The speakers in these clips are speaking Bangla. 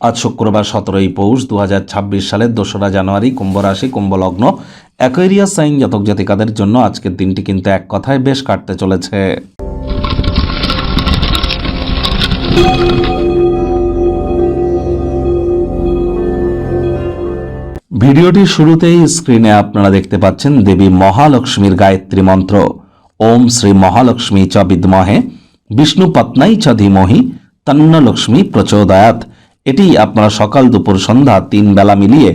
আজ শুক্রবার 17ই পৌষ 2026 সালের 2রা জানুয়ারি, কুম্ভ রাশি, কুম্ভ লগ্ন, অ্যাকোয়ারিয়াস সাইন জাতক জাতিকাদের জন্য আজকের দিনটি কিন্তু এক কথায় বেশ কাটতে চলেছে। ভিডিওটির শুরুতেই স্ক্রিনে আপনারা দেখতে পাচ্ছেন দেবী মহালক্ষ্মীর গায়ত্রী মন্ত্র, ওম শ্রী মহালক্ষ্মী চ বিদ্মহে বিষ্ণু পত্নাই চ ধীমহি তন্ন লক্ষ্মী প্রচোদয়াৎ। এটি আপনারা সকাল দুপুর সন্ধ্যা 3 বেলা মিলিয়ে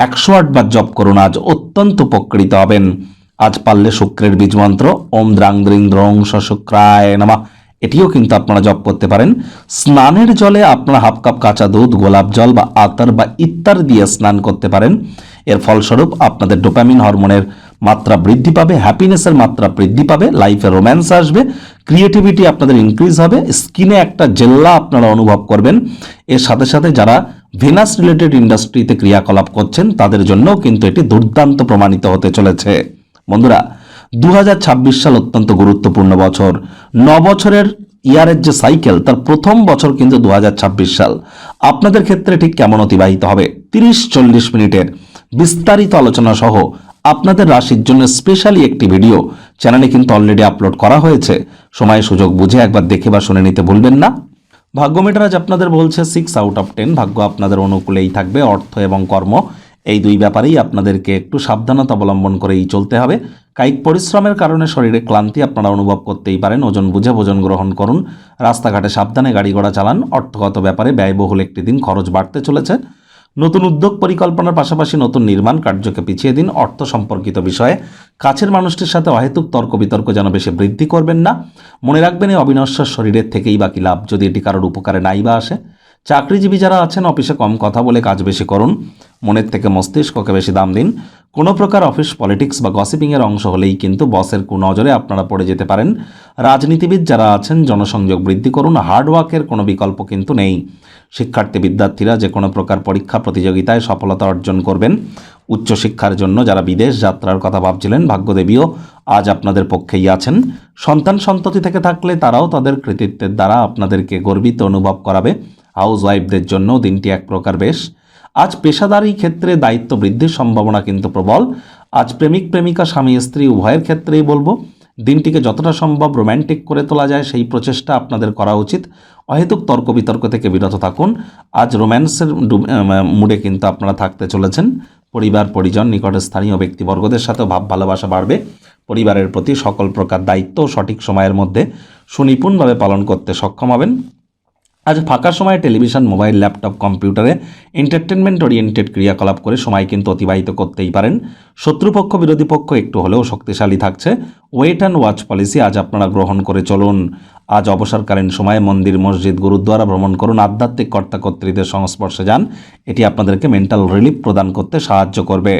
108 বার জপ করুন, আজ অত্যন্ত উপকৃত হবেন। আজ পারলে শুক্রের বীজ মন্ত্র ওম দ্রাং দ্রিং দ্রং শুক্রায় নমঃ, এটিও কিন্তু আপনারা জপ করতে পারেন। স্নানের জলে আপনারা হাফ কাপ কাঁচা দুধ, গোলাপ জল বা আতর বা ইত্যার দিয়ে স্নান করতে পারেন। এর ফলস্বরূপ আপনাদের ডোপামিন হরমোনের মাত্রা বৃদ্ধি পাবে, হ্যাপিনেসের মাত্রা বৃদ্ধি পাবে, লাইফে রোম্যান্স আসবে, ক্রিয়েটিভিটি আপনাদের ইনক্রিজ হবে, স্কিনে একটা জেল্লা আপনারা অনুভব করবেন। এর সাথে সাথে যারা ভেনাস রিলেটেড ইন্ডাস্ট্রিতে ক্রিয়াকলাপ করছেন তাদের জন্যও কিন্তু এটি দুর্দান্ত প্রমাণিত হতে চলেছে। বন্ধুরা, 2026 সাল অত্যন্ত গুরুত্বপূর্ণ বছর। 9 বছরের ইয়ারের যে সাইকেল, তার প্রথম বছর কিন্তু 2026 সাল। আপনাদের ক্ষেত্রে ঠিক কেমন অতিবাহিত হবে, 30-40 মিনিটের বিস্তারিত আলোচনা সহ আপনাদের রাশির জন্য স্পেশালি একটি ভিডিও চ্যানেলে কিন্তু অলরেডি আপলোড করা হয়েছে। সময় সুযোগ বুঝে একবার দেখে বা শুনে নিতে ভুলবেন না। ভাগ্য মিটার আজ আপনাদের বলছে 6 আউট অফ 10, ভাগ্য আপনাদের অনুকূলেই থাকবে। অর্থ এবং কর্ম এই দুই ব্যাপারেই আপনাদেরকে একটু সাবধানতা অবলম্বন করেই চলতে হবে। কায়িক পরিশ্রমের কারণে শরীরে ক্লান্তি আপনারা অনুভব করতেই পারেন। ওজন বুঝে ভোজন গ্রহণ করুন, রাস্তাঘাটে সাবধানে গাড়ি ঘোড়া চালান। অর্থগত ব্যাপারে ব্যয়বহুল একটি দিন, খরচ বাড়তে চলেছে। নতুন উদ্যোগ পরিকল্পনার পাশাপাশি নতুন নির্মাণ কার্যকে পিছিয়ে দিন। অর্থ সম্পর্কিত বিষয়ে কাছের মানুষটির সাথে অহেতুক তর্ক বিতর্ক যেন বেশি বৃদ্ধি করবেন না। মনে রাখবেন, এই অবিনশ্বর শরীরের থেকেই বাকি লাভ, যদি এটি কারোর উপকারে নাই বা আসে। চাকরিজীবী যারা আছেন, অফিসে কম কথা বলে কাজ বেশি করুন, মনের থেকে মস্তিষ্ককে বেশি দাম দিন। কোনো প্রকার অফিস পলিটিক্স বা গসিপিংয়ের অংশ হলেই কিন্তু বসের কুনজরে আপনারা পড়ে যেতে পারেন। রাজনীতিবিদ যারা আছেন, জনসংযোগ বৃদ্ধি করুন, হার্ডওয়ার্কের কোনো বিকল্প কিন্তু নেই। শিক্ষার্থী বিদ্যার্থীরা যে কোনো প্রকার পরীক্ষা প্রতিযোগিতায় সফলতা অর্জন করবেন। উচ্চশিক্ষার জন্য যারা বিদেশ যাত্রার কথা ভাবছিলেন, ভাগ্যদেবীও আজ আপনাদের পক্ষেই আছেন। সন্তান সন্ততি থেকে থাকলে তারাও তাদের কৃতিত্বের দ্বারা আপনাদেরকে গর্বিত অনুভব করাবে। হাউস ওয়াইফদের জন্য দিনটি এক প্রকার বেশ। আজ পেশাদারি ক্ষেত্রে দায়িত্ব বৃদ্ধির সম্ভাবনা কিন্তু প্রবল। আজ প্রেমিক প্রেমিকা, স্বামী স্ত্রী উভয়ের ক্ষেত্রেই বলবো, দিনটিকে যতটা সম্ভব রোম্যান্টিক করে তোলা যায় সেই প্রচেষ্টা আপনাদের করা উচিত। অহেতুক তর্ক বিতর্ক থেকে বিরত থাকুন। আজ রোম্যান্সের মুডে কিন্তু আপনারা থাকতে চলেছেন। পরিবার পরিজন, নিকটস্থানীয় ব্যক্তিবর্গদের সাথেও ভাব ভালোবাসা বাড়বে। পরিবারের প্রতি সকল প্রকার দায়িত্ব সঠিক সময়ের মধ্যে সুনিপুণভাবে পালন করতে সক্ষম হবেন। আজ ফাঁকা সময়ে টেলিভিশন, মোবাইল, ল্যাপটপ, কম্পিউটারে এন্টারটেনমেন্ট ওরিয়েন্টেড ক্রিয়াকলাপ করে সময় কিন্তু অতিবাহিত করতেই পারেন। শত্রুপক্ষ বিরোধী পক্ষ একটু হলেও শক্তিশালী থাকছে। ওয়েট অ্যান্ড ওয়াচ পলিসি আজ আপনারা গ্রহণ করে চলুন। আজ অবসরকালীন সময়ে মন্দির, মসজিদ, গুরুদ্বারা ভ্রমণ করুন। আধ্যাত্মিক কর্তাকর্ত্রীদের সংস্পর্শে যান, এটি আপনাদেরকে মেন্টাল রিলিফ প্রদান করতে সাহায্য করবে।